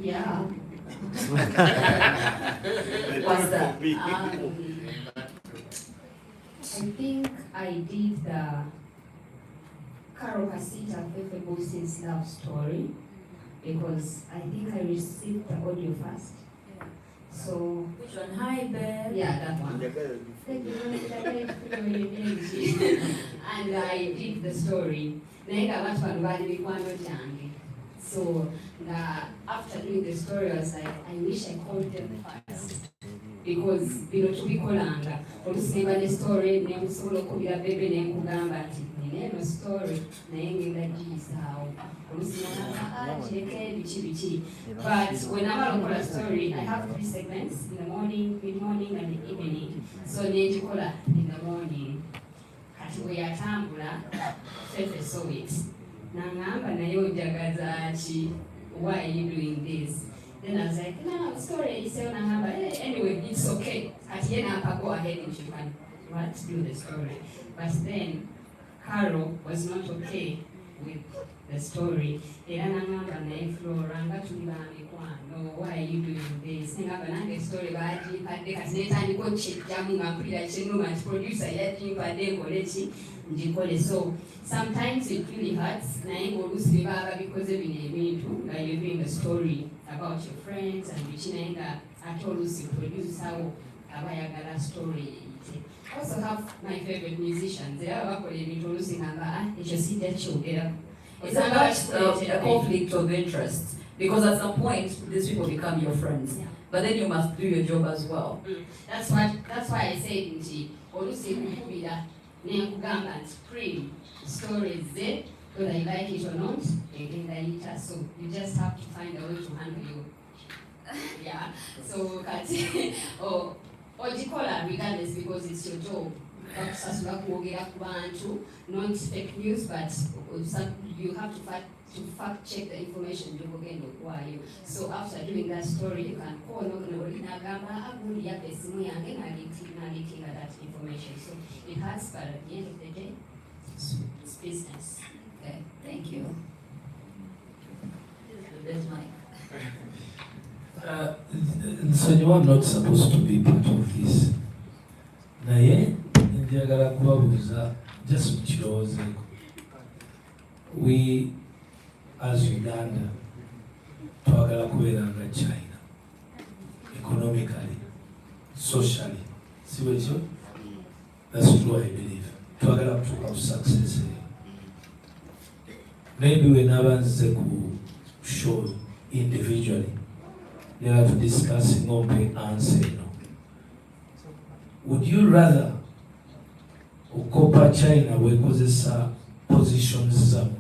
Yeah. What's that? I think I did the Carol Hasita Fefe Boss's love story because I think I received the audio first. So Which one? Hi, Bebe. yeah, that one. And I did the story. So after doing the story, I was like, I wish I called them first. Because to be kolanga olusimba ne story ne musobola okubira Bebe ne nkugamba ati neno story naye ngenda giyisaawo olusimba kireke biki but when I'm on a story I have 3 segments in the morning, mid-morning and the evening, so nenjikola in the morning kati bwe yatambula Fefe saw it nangamba naye ojagaza ki, why are you doing this? Then I was like, no, story is anyway, it's okay. At the end, I'll go ahead and you can do the story. But then, Carol was not okay with the story. No, why are you doing this? The story so sometimes it really hurts because you're doing a story about your friends and I told you produce how a story. I also have my favorite musicians. They are introducing it's about a conflict of interest because at some point these people become your friends, yeah. But then you must do your job as well. That's why I said free stories there, whether I like it or not, so you just have to find a way to handle you. Yeah. So or regardless because it's your job. Not fake news, but you have to fact check the information you. So after doing that story, you can call that information. So it hurts, but at the end of the day, it's business. Okay, thank you. That's Mike. So you are not supposed to be part of this. Naye, njagala kubabuuza just mukirowoozeeko. We as Uganda twagala kubeera nga China economically, socially. See what you? That's what I believe. Twagala kutuuka ku success. Maybe we never nze ku show individually. You have to discuss ngombe answer. Would you rather ukopa China wekozesa positions zamu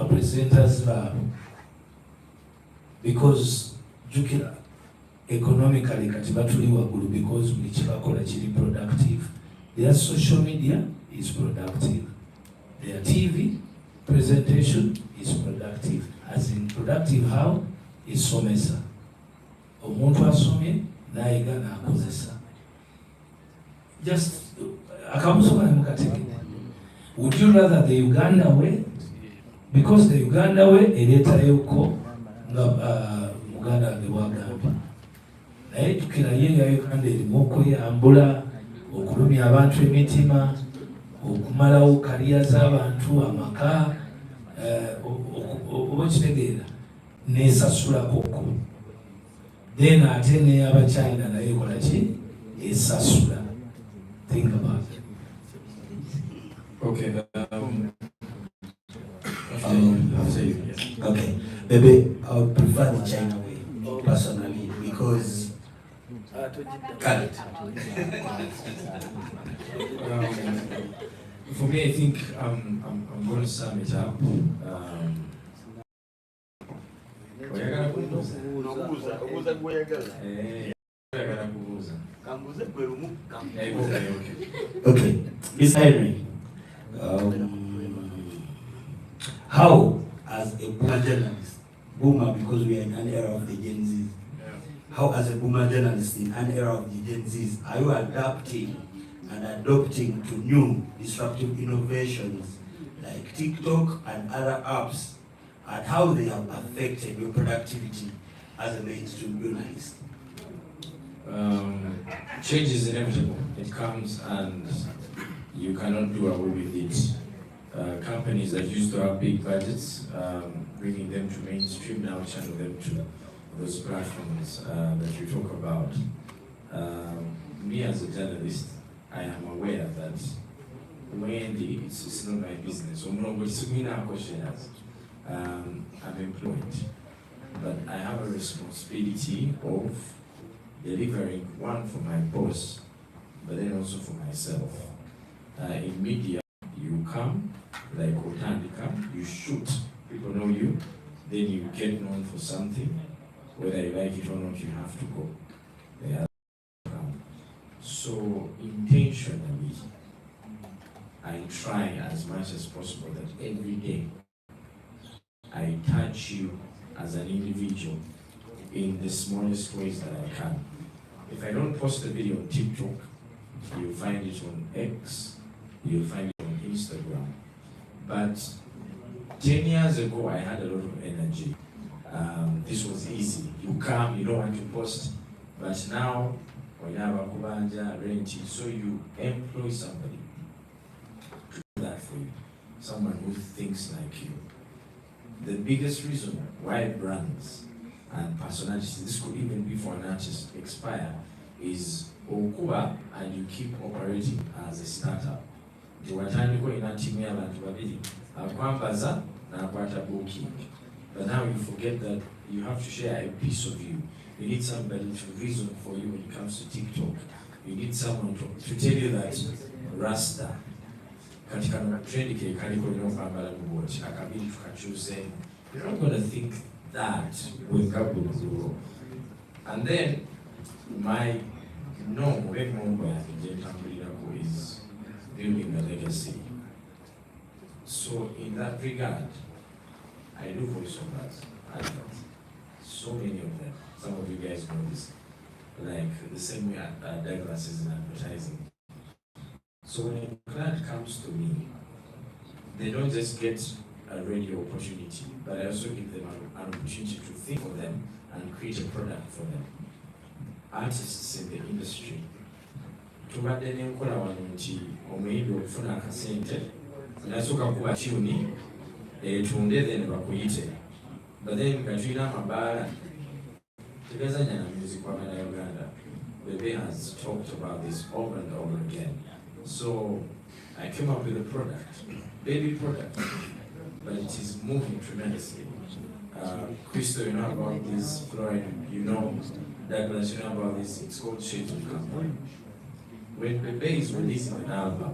presenters baabo because jukira economically kati batuli waggulu because buli kibakola kiri productive. Their social media is productive. Their TV presentation is productive. As in productive how? Isomesa. Omuntu asomye nayiga n'akozesa. Just would you rather the Uganda way? Because the Uganda way eleta yuko nga Uganda gewagamba. Naye tukira yenga Uganda erimoko yambula okulumya abantu emitima okumalawo kaliya z'abantu amaka oba kitegeera nesasula koko. Then ate ne Abachina naye kola ki esasula. Think about it. Okay. Okay. Bebe, I would prefer the China way personally because For me, I think I'm going to sum it up. Okay, Miss Henry, how as a boomer journalist, boomer because we are in an era of the Gen Zs, how as a boomer journalist in an era of the Gen Zs, are you adapting and adopting to new disruptive innovations like TikTok and other apps and how they have affected your productivity as a mainstream journalist? Change is inevitable. It comes and you cannot do away with it. Companies that used to have big budgets, bringing them to mainstream, now channel them to those platforms that you talk about. Me as a journalist, I am aware that when it's not my business, I'm employed, but I have a responsibility of delivering one for my boss, but then also for myself. In media, you come, like Otandika, you shoot, people know you, then you get known for something, whether you like it or not, you have to go. So intentionally, I try as much as possible that every day I touch you as an individual in the smallest ways that I can. If I don't post a video on TikTok, you'll find it on X, you'll find it on Instagram. But 10 years ago, I had a lot of energy. This was easy. You come, you don't want to post, but now, so you employ somebody to do that for you, someone who thinks like you. The biggest reason why brands and personalities, this could even be for an artist, expire is okuba and you keep operating as a startup. But now you forget that you have to share a piece of you. You need somebody to reason for you when it comes to TikTok. You need someone to tell you that Rasta katika trendi kile kaliko linofambala kubochi akabidi tukachoose. You're not going to think that with Kabulu. And then my norm is building a legacy. So in that regard, I do voiceovers, adverts, so many of them. Some of you guys know this, like the same way Douglas is in advertising. So when a client comes to me, they don't just get a radio opportunity, but I also give them an opportunity to think for them and create a product for them. Artists in the industry, tubadde n'enkola wano nti omuyimbi okufuna akasente nasooka kuba tuni etunde then bakuyite, but then nga tulina amabaala tegazanya na music kwa mwana Uganda. Bebe has talked about this over and over again. So I came up with a product, baby product, but it is moving tremendously. Crystal, you know about this, Floyd, you know, Douglas, you know about this, it's called Shades of Company. When Bebe is releasing an album,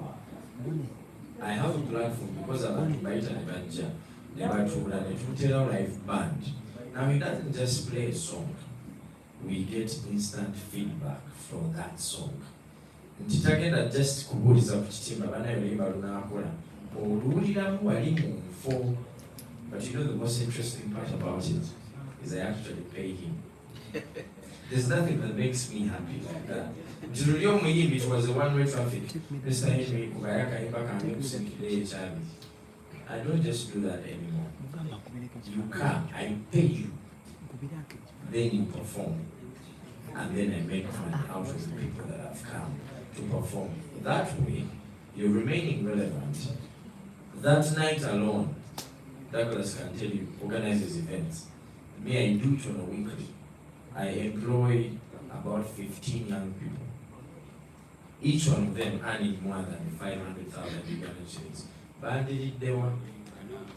I have a platform because I want to buy it and banja, never to run it, to tell live band. Now he doesn't just play a song, we get instant feedback from that song. Ntitagenda just kubuliza ku kitimba banayo limba lunakola oluwuliramu wali mu nfo. But you know the most interesting part about it is I actually pay him. There's nothing that makes me happy like that. It was a one-way traffic. I don't just do that anymore. You come, I pay you, then you perform, and then I make money out of the people that have come to perform. That way, you're remaining relevant. That night alone, Douglas can tell you, organizes events. Me, I do it on a weekly. I employ about 15 young people. Each one of them earning more than 500,000 Ugandan shillings. Bandit they want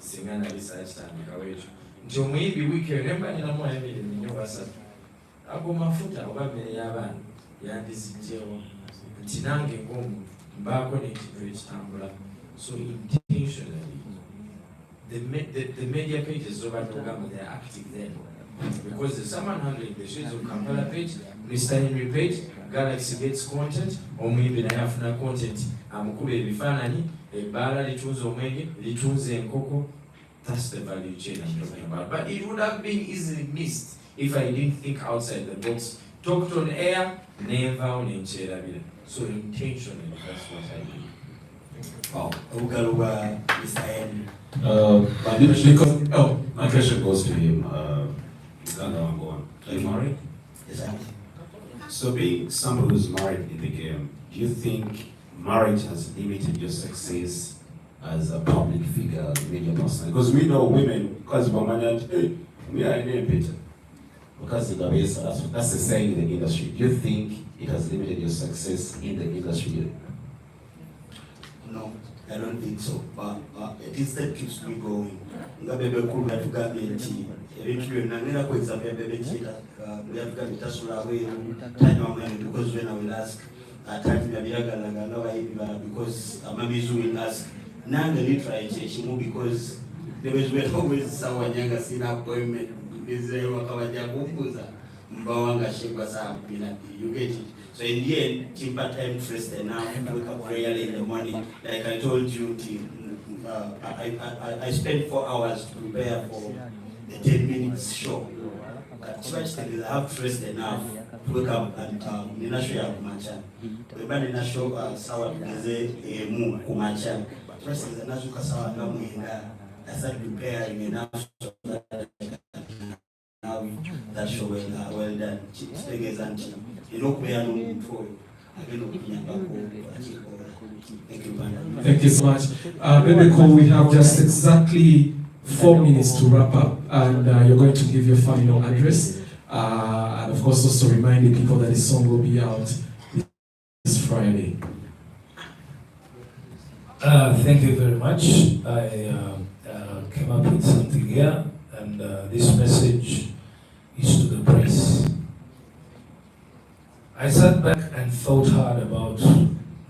Singana research time kawetu. Ndio maybe weekend remember nina mwa emile ninyoba sana. Abo mafuta obabere yabana yandizityewo. Ntinange ngomu mbako ne kitambula. So intentionally the media pages over Togama, they are active then. Because there's someone handling the Shades of Kampala page, Mr. Henry page, Galaxy gets content, or maybe I have no content. Amukube bifanani, ebala litunze omwenge, litunze enkoko. That's the value chain I'm talking about. But it would have been easily missed if I didn't think outside the box. Talked on air, never on enchera. So intentionally, that's what I do. Oh, Ugaluga, Mr. Henry. My question goes to him. Are you married? Yes, I am. So being someone who's married in the game, do you think marriage has limited your success as a public figure, media person? Because we know women, because we are in Peter. Because that's the saying in the industry. Do you think it has limited your success in the industry? No, I don't think so. But it instead keeps me going. Bebe Cool yatugambye ebintu byonna ngenda ku example Bebe Chita yatugambye tasula bweru tanywa mwenge because when I will ask atangira biragalaga n'abayibibala because amamizu will ask nange literally ekimu because Bebe will always sawa nyanga sina appointment bizere wakabajja kukuza mbawanga shekwa saa you get it. So in the end, Timber time first enough, wake up very early in the morning. Like I told you, I spent 4 hours to prepare for the 10 minutes show. But I have first enough to wake up and Nina show ya kumacha. Weba Nina show sawa tuweze mu kumacha. First is anazuka sawa na mwenda. I started preparing enough so that I can that show well done. Thank you so much. Bebe Cool, we have just exactly 4 minutes to wrap up, and you're going to give your final address. And of course, also reminding people that this song will be out this Friday. Thank you very much. I came up with something here, and this message is to the press. I sat back and thought hard about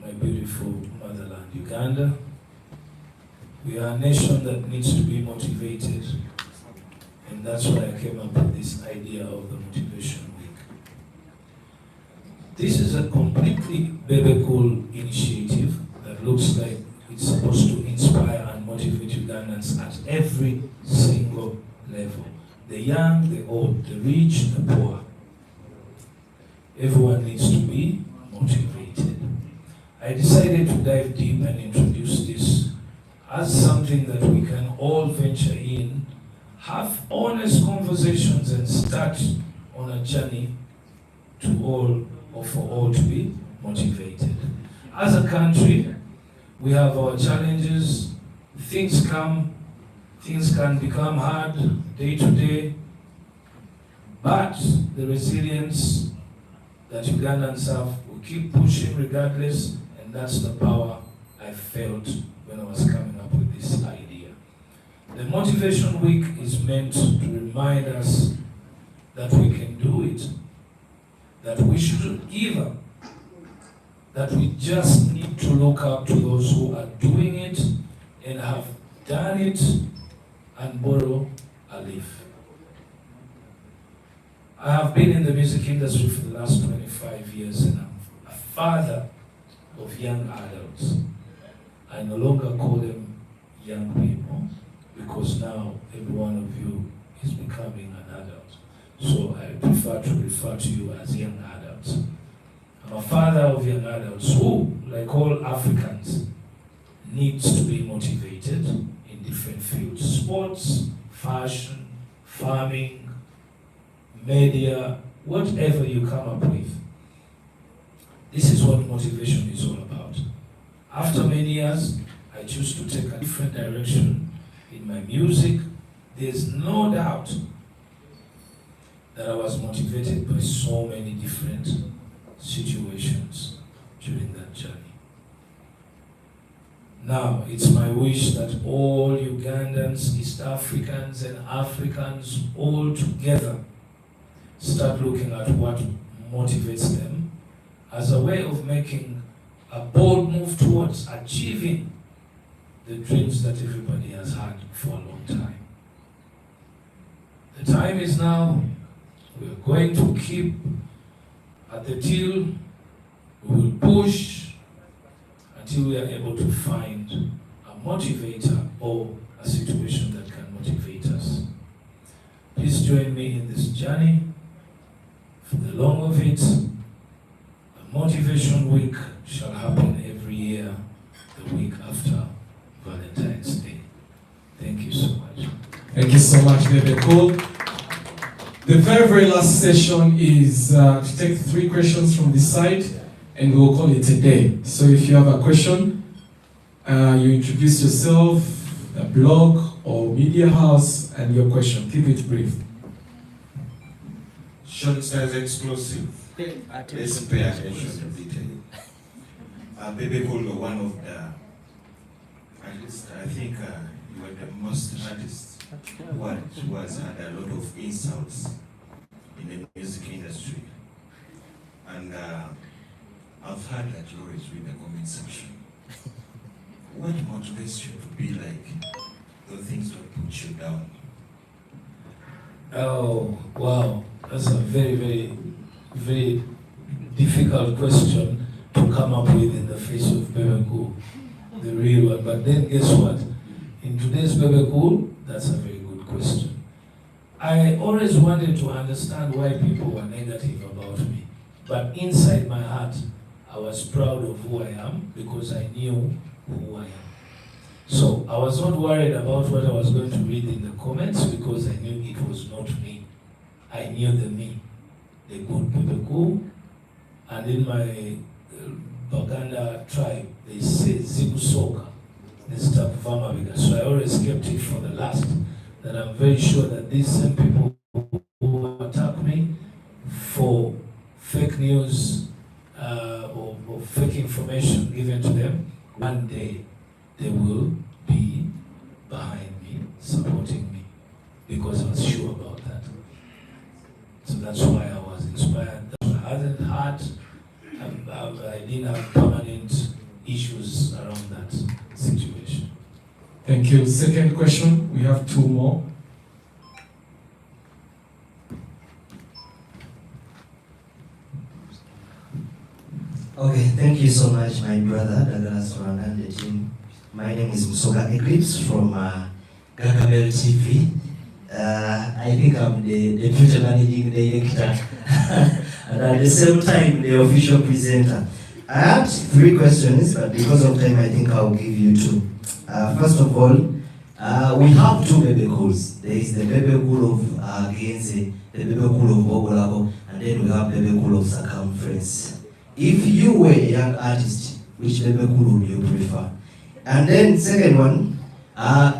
my beautiful motherland, Uganda. We are a nation that needs to be motivated, and that's why I came up with this idea of the Motivation Week. This is a completely Bebe Cool initiative that looks like it's supposed to inspire and motivate Ugandans at every single level. The young, the old, the rich, the poor. Everyone needs to be motivated. I decided to dive deep and introduce this as something that we can all venture in, have honest conversations and start on a journey to all, or for all to be motivated. As a country, we have our challenges. Things can become hard day to day, but the resilience that Ugandans have will keep pushing regardless, and that's the power I felt when I was coming up with this idea. The Motivation Week is meant to remind us that we can do it, that we shouldn't give up, that we just need to look up to those who are doing it and have done it and borrow a leaf. I have been in the music industry for the last 25 years, and I'm a father of young adults. I no longer call them young people because now every one of you is becoming an adult. So I prefer to refer to you as young adults. I'm a father of young adults who, like all Africans, needs to be motivated in different fields: sports, fashion, farming, media, whatever you come up with. This is what motivation is all about. After many years, I choose to take a different direction in my music. There's no doubt that I was motivated by so many different situations during that journey. Now, it's my wish that all Ugandans, East Africans, and Africans all together start looking at what motivates them as a way of making a bold move towards achieving the dreams that everybody has had for a long time. The time is now. We're going to keep at the till. We will push until we are able to find a motivator or a situation that can motivate us. Please join me in this journey. For the long of it, a Motivation Week shall happen every year, the week so much, Bebe Cool. The very last session is to take 3 questions from this side, and we'll call it a day. So if you have a question, you introduce yourself, a blog or media house, and your question. Keep it brief. Short size explosive. Let's pay attention to detail. Bebe Cool, one of the, at least I think you were the most artist who has had a lot of insults in the music industry. And I've heard that you always read the comment section. What motivates you to be like those things that put you down? Oh, wow. That's a very, very, very difficult question to come up with in the face of Bebe Cool, the real one. But then guess what? In today's Bebe Cool, that's a very good question. I always wanted to understand why people were negative about me. But inside my heart, I was proud of who I am because I knew who I am. So I was not worried about what I was going to read in the comments because I knew it was not me. I knew the me, the good Bebe Cool. And in my Baganda tribe, they say Zibu Soka, Mr. Vamabiga. So I always kept it for the last, that I'm very sure that these same people who attack me for fake news or fake information given to them, one day they will be behind me, supporting me, because I was sure about that. So that's why I was inspired. I hadn't had, I didn't have permanent issues around that situation. Thank you. Second question, we have 2 more. Okay, thank you so much, my brother, Douglas Rwanda and the team. My name is Musoga Eclipse from Gagamel TV. I think I'm the deputy managing director and at the same time the official presenter. I had 3 questions, but because of time I think I'll give you 2. First of all, we have 2 Bebe Cools. There is the Bebe Cool of Genze, the Bebe Cool of Bogolabo, and then we have Bebe Cool of Circumference. If you were a young artist, which Bebe Cool would you prefer? And then second one,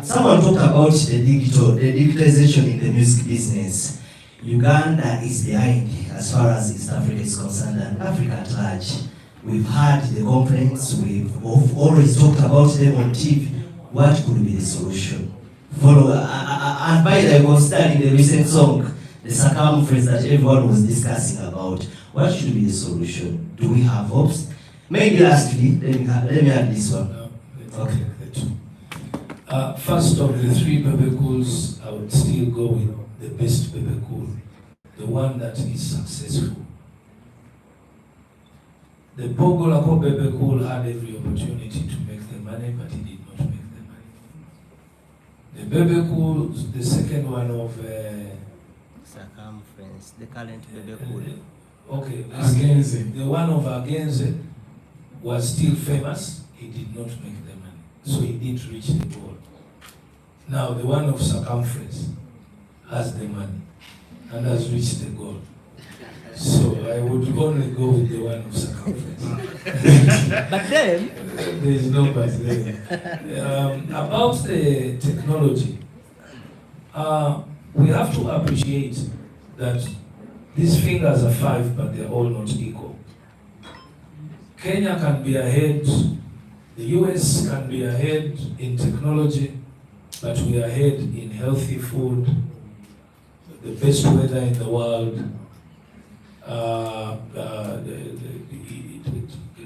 someone talked about the digitalization in the music business. Uganda is behind as far as East Africa is concerned and Africa at large. We've had the complaints, we've always talked about them on TV. What could be the solution? And by the way, I was studying the recent song, the Circumference that everyone was discussing about. What should be the solution? Do we have hopes? Maybe lastly, let me add this one. Okay. First of the 3 Bebe Cools, I would still go with the best Bebe Cool, the one that is successful. The Bogolako Bebe Cool had every opportunity to make the money, but he did not make the money. The Bebe Cool, the second one of Circumference, the current Bebe Cool. Okay, Agenze. the one of Agenze was still famous, he did not make the money. So he didn't reach the goal. Now the one of Circumference has the money and has reached the goal. So I would only go with the one of Circumference. But then there is no but then. About the technology, we have to appreciate that these fingers are 5, but they're all not equal. Kenya can be ahead, the US can be ahead in technology, but we are ahead in healthy food, the best weather in the world,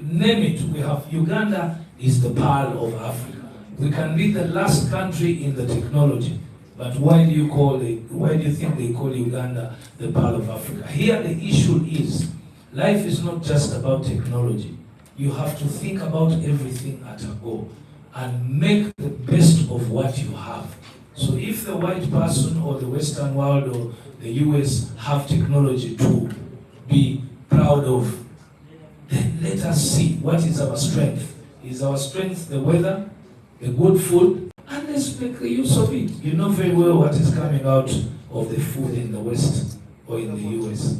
name it. We have Uganda is the pearl of Africa. We can be the last country in the technology, but why do you think they call Uganda the pearl of Africa? Here the issue is, life is not just about technology. You have to think about everything at a go and make the best of what you have. So if the white person or the Western world or the US have technology to be proud of, then let us see what is our strength. Is our strength the weather, the good food? And let's just make use of it. You know very well what is coming out of the food in the West or in the US.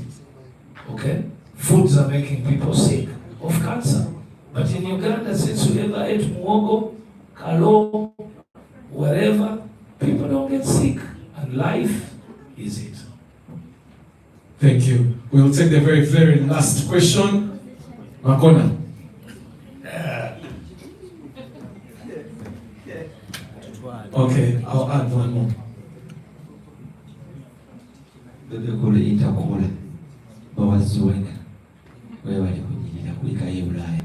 Okay? Foods are making people sick of cancer. But in Uganda, since we ever ate muogo, kalo, whatever, people don't get sick. And life is it. Thank you. We'll take the very, very last question. Makona. Okay, I'll add one more. Bebe Cool Intercool bawaziwenga wewe wali kunyirira kulika Ulaya.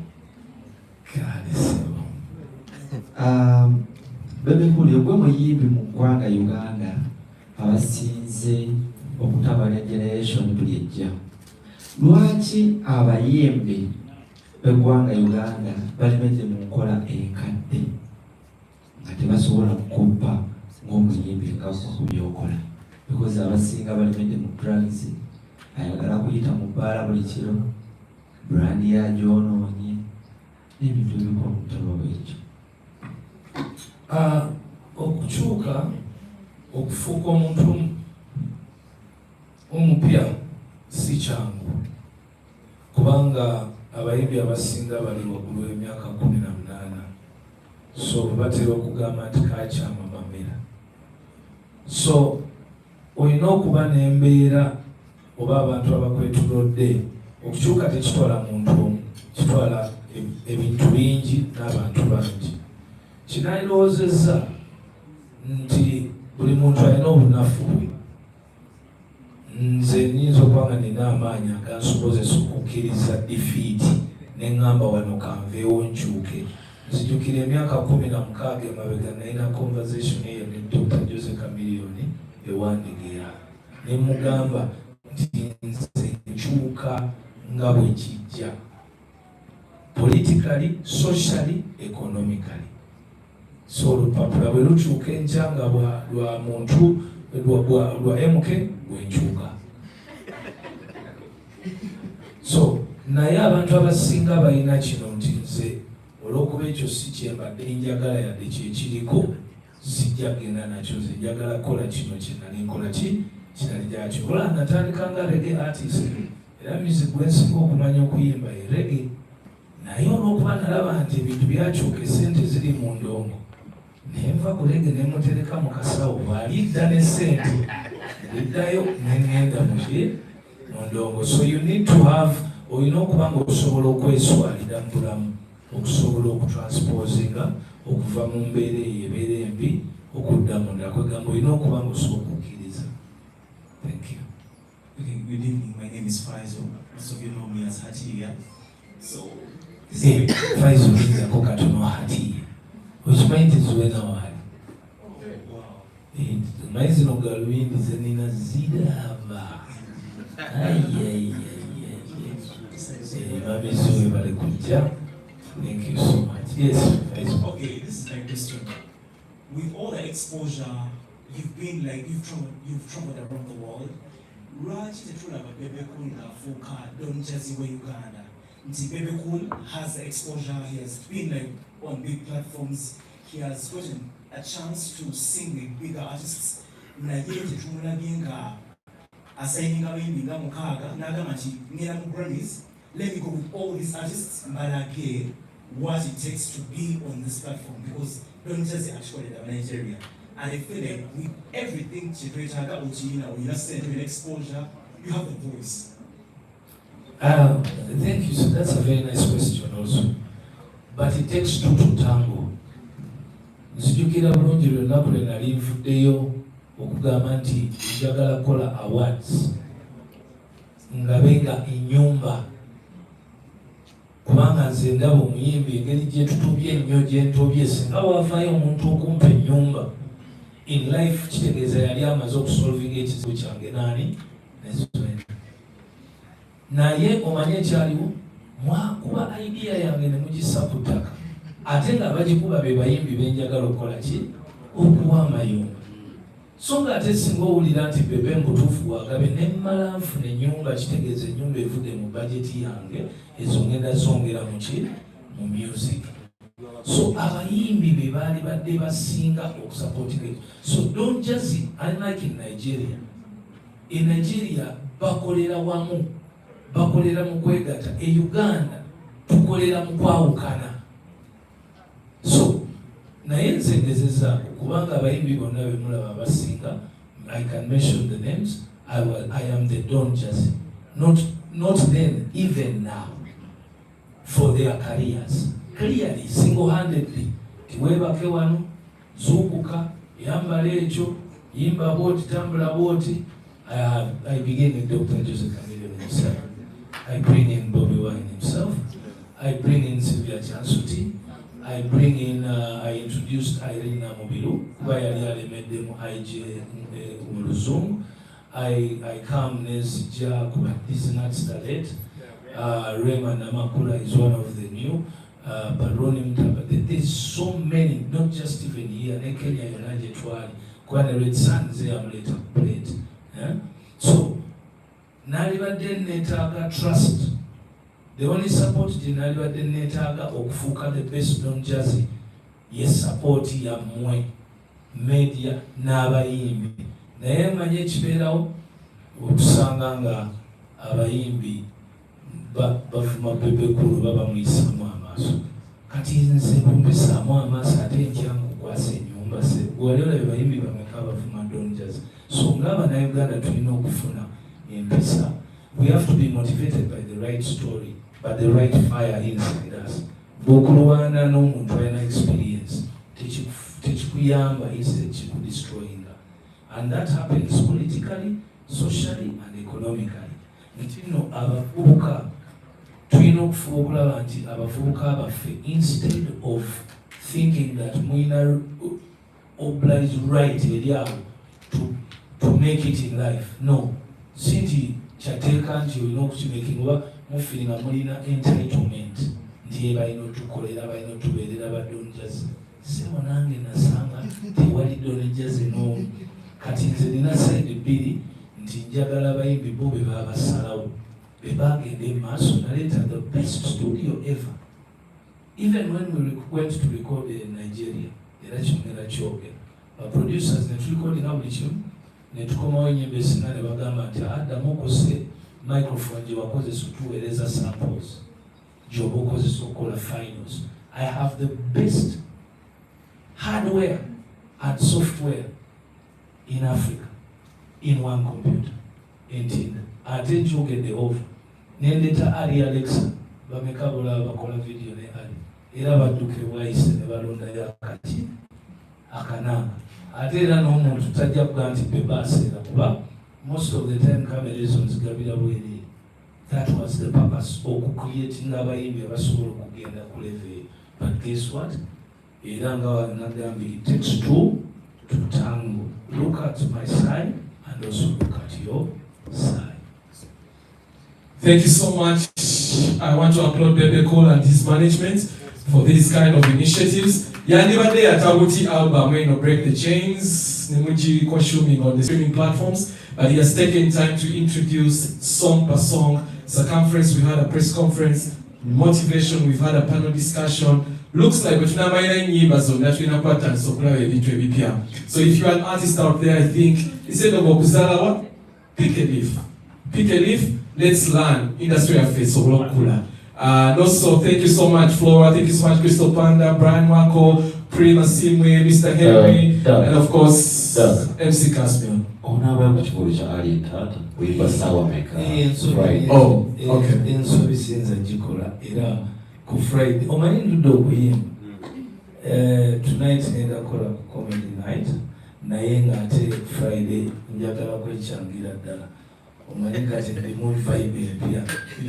Bebe Cool yogwe muyimbi mu ggwanga Uganda abasinze okutabala generation buli ejja. Lwaki abayimbi b'eggwanga Uganda balemedde mu nkola enkadde nga tebasobola kukoppa ng'omuyimbi nga ku byokola? Because abasinga balemedde mu drugs, ayagala kuyita mu bbaala buli kiro, brand ya gyonoonye n'ebintu ebikola omutalo bwekyo. Okukyuka okufuuka omuntu omupya si kyangu, kubanga abayimbi abasinga bali waggulu w'emyaka 18, so batera okugamba nti kakyama mamera. So olina okuba n'embeera oba abantu abakwetulodde. Okukyuka tekitwala muntu omu, kitwala ebintu bingi n'abantu bangi. Kinandirowoozezza nti buli muntu alina obunafu bwe. Nze nnyinza okuba nga nina amaanyi agansobozesa okukkiriza defeati ne ŋŋamba wano kanveewo nkyuke. Nzijukira emyaka 16 emabega nalina conversation eyo ne Dr. Jose Chameleon ewandigira. Ne mugamba nti nze nkyuka nga bwe kijja. Politically, socially, economically. So olupapula bwe lukyuka enkya nga lwa muntu lwa MK bwenkyuka. So naye abantu abasinga balina kino nti nze olw'okuba ekyo si kyembadde njagala yadde kyekiriko, sijja genda nakyo, nze njagala kukola kino kyenali nkola kinali gyakyo. Olaba natandika nga reggae artist, era music gwensinga okumanya okuyimba ye reggae. Naye olw'okuba nalaba nti ebintu byakyuka, esente ziri mu ndongo, nenva ku reggae ne mutereka mu kasawo, bw'alidda ne sente liddayo nengenda mu ndongo. So you need to have, olina okuba nga osobola okweswalira mu bulamu, okusobola okutransportinga okuva mu mbeera eyo ebeera embi okudda munda kwegamba, olina okuba nga osobola okukkiriza. Thank you. Okay, good evening. My name is Faisal. Most of you know me as Hatiya. So, Faisal nzako katono Hatiya. Okimanyi nti ziwena waali. wow. Manyi zino galubindi ze nina ziraba. Babiziwe bali kujja. Thank you so much. Yes, Faisal. Okay, this is my question. With all the exposure, you've been like, you've traveled around the world. Lwaki tetulaba Bebe Cool ng'afuuka don't just we Uganda? Nti Bebe Cool has the exposure, he has been like on big platforms, he has gotten a chance to sing with bigger artists. Naye tetumulabye nga assigninga abayimbi nga 6 n'agamba nti ngenda mu Grammys, let me go with all these artists mbalage what it takes to be on this platform, because don't just actually Nigeria. And I feel like with everything Chitwetaga Uchina, we just send you an exposure, you have the voice. Thank you. So that's a very nice question also. But it takes two to tango. Nzijukira bulungi lunaku lwe nali nvuddeyo okugamba nti njagala kukola awards nga benga ennyumba, kubanga nze ndaba omuyimbi engeri gye tutubye ennyo gye ntobye, singa wavaayo omuntu okumpa ennyumba in life kitegeeza yali amaze okusolvinga ekizibu kyange nani nezwena. Naye omanye ekyaliwo, mwakuba idea yange ne mugisa ku ttaka, ate nga bagikuba be bayimbi benjagala okukola ki, okuwa amayumba. So nga ate singa owulira nti Bebe mutuufu wagabe nemmala nfuna ennyumba, kitegeeza ennyumba evudde mu bajeti yange, ezo ngenda zongera mu ki, mu music. So abayimbi be baali badde basinga okusupporting it. So don't just, unlike in Nigeria bakolera wamu, bakolera mu kwegatta. E Uganda tukolera mu kwawukana. So naye nze ngezezzaako kubanga abayimbi bonna be mulaba basinga, I can mention the names. I am the Don Jazzy. Not then, even now, for their careers. Clearly, single-handedly, tiwebake wano, zukuka, yambala ekyo, yimba boti, tambula boti. I begin with Dr. Joseph Chameleon himself. I bring in Bobby Wine himself. I bring in Sylvia Chansuti. I bring in, I introduced Irene Mobilu, kuba yali alemedde mu IG Umuluzungu. I come Nesija kuba Disney Starlet. Raymond Namakula is one of the new. Baroni Mtaba. There's so many, not just even here. Ne Kenya Yonaje Twali. Kwa the Red Sun Zeamleta plate. So, nalibadde netaga trust. The only support nalibadde netaga okufuuka the best Don Jazzy. Yes, support ya mwe media n'abayimbi. Naye manye ekibeerawo okusanga nga abayimbi bavuma Bebe Cool baba muyisaamu amaaso. Kati nze bumbisaamu amaaso ate nkyangu kwasa ennyumba se. Wali olabye bayimbi bameka bavuma Don Jazzy. So ng'Abannayuganda tulina okufuna empisa. We have to be motivated by the right story, but the right fire inside us. Bw'okulwana n'omuntu alina experience, tekikuyamba instead kikudestroyinga. And that happens politically, socially, and economically. Ntino abavubuka tulina okufuba okulaba nti abavubuka baffe, instead of thinking that mwina obliged right eri abo to make it in life. No. Sinti kyateeka nti olina okukimaking oba mufiringa mulina entitlement nti balina otukolera, balina otubeerera ba Don Jazzy. Sebo nange nasanga tewali Don Jazzy n'omu. Kati nze nina side bbiri nti njagala abayimbi bo be babasalawo be bagenda emaaso naleeta the best studio ever. Even when we went to record in Nigeria, era kimera kyogera producers ne tulikodinga buli kimu ne tukomawo ennyimba esinga ne bagamba nti addamu okose microphone gye wakozesa otuweereza samples gy'oba okozesa okukola finals. I have the best hardware and software in Africa in one computer. Entindo ate njogedde over nendeeta Ali Alexa bameka bulaba bakola video ne Ali era badduka ewayise ne balondayo akaki akananga. Ate era n'omuntu tajja kuga nti Bebe aseera kuba most of the time cameras onzigabira bwereere. That was the purpose, okucreating abayimbi abasobola okugenda ku level. But guess what? Era nga nagambye, it takes two to tango. Look at my side and also look at your side. Thank you so much. I want to applaud Bebe Cool and his management for these kind of initiatives. Yandibade Atabuti album, Break the Chains, Nemuji consuming on the streaming platforms, but he has taken time to introduce song per song. Circumference, we had a press conference. Motivation, we've had a panel discussion. Looks like we're not patterns, so so if you're an artist out there, I think instead of Okuzalawa, pick a leaf. Pick a leaf, let's learn industry affairs so cooler. And also, thank you so much, Flora. Thank you so much, Crystal Panda, Brian Wako, Prima Simwe, Mr. Henry, and of course, MC Caspian. Oh, okay. In services and Jikola, era ku Friday. Omanyi ndudo kuyimba. Tonight nenda kola comedy night. Naye nga ate Friday njagala kwechangira ddala. Omanyi kati ndi mu vibe empya.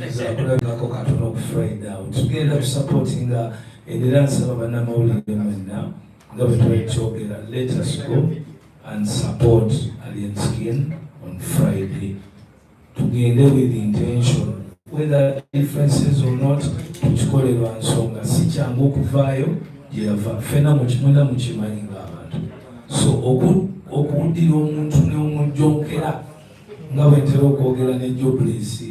Nzakulabako katono ku Friday out. Tugenda supportinga era nsaba bannamawulire mwenna nga bwe twekyogera. Let us go and support Alien Skin on Friday. Tugende with intention. Whether differences or not, tukikole lwa nsonga si kyangu okuvaayo gye yava. Ffenna mwenda mukimanyi ng'abantu. So okuwuddira omuntu n'omujonkera nga bwe ntera okwogera ne Jobless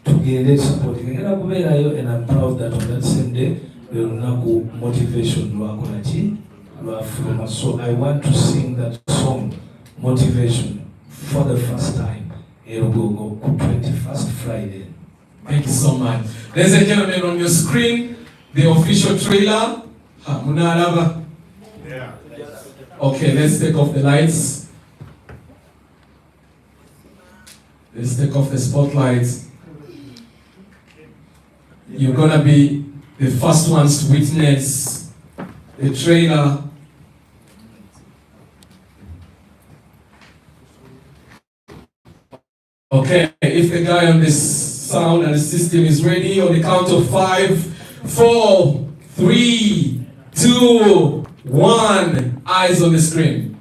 tugende supporting. Ngenda kubeerayo and I'm proud that on that same day lunaku motivation lwakola ki lwafuluma. So I want to sing that song motivation for the first time Erogogo ku 21st Friday. Thank you so much. Ladies and gentlemen, on your screen, the official trailer. Munalava. Yeah. Okay, let's take off the lights. Let's take off the spotlights. You're gonna be the first ones to witness the trailer. Okay, if the guy on this sound and the system is ready, on the count of 5, 4, 3, 2, 1, eyes on the screen.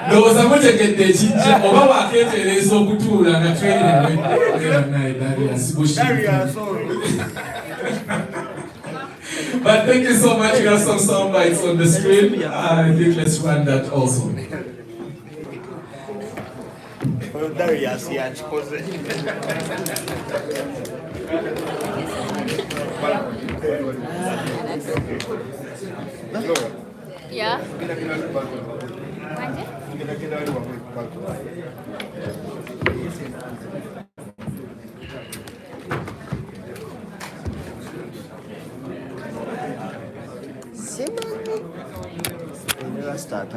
Ndowooza mutegedde ekijja oba waakeetereeza okutuula nga But thank you so much. We have some sound bites on the screen. I think let's run that also. Yeah. Start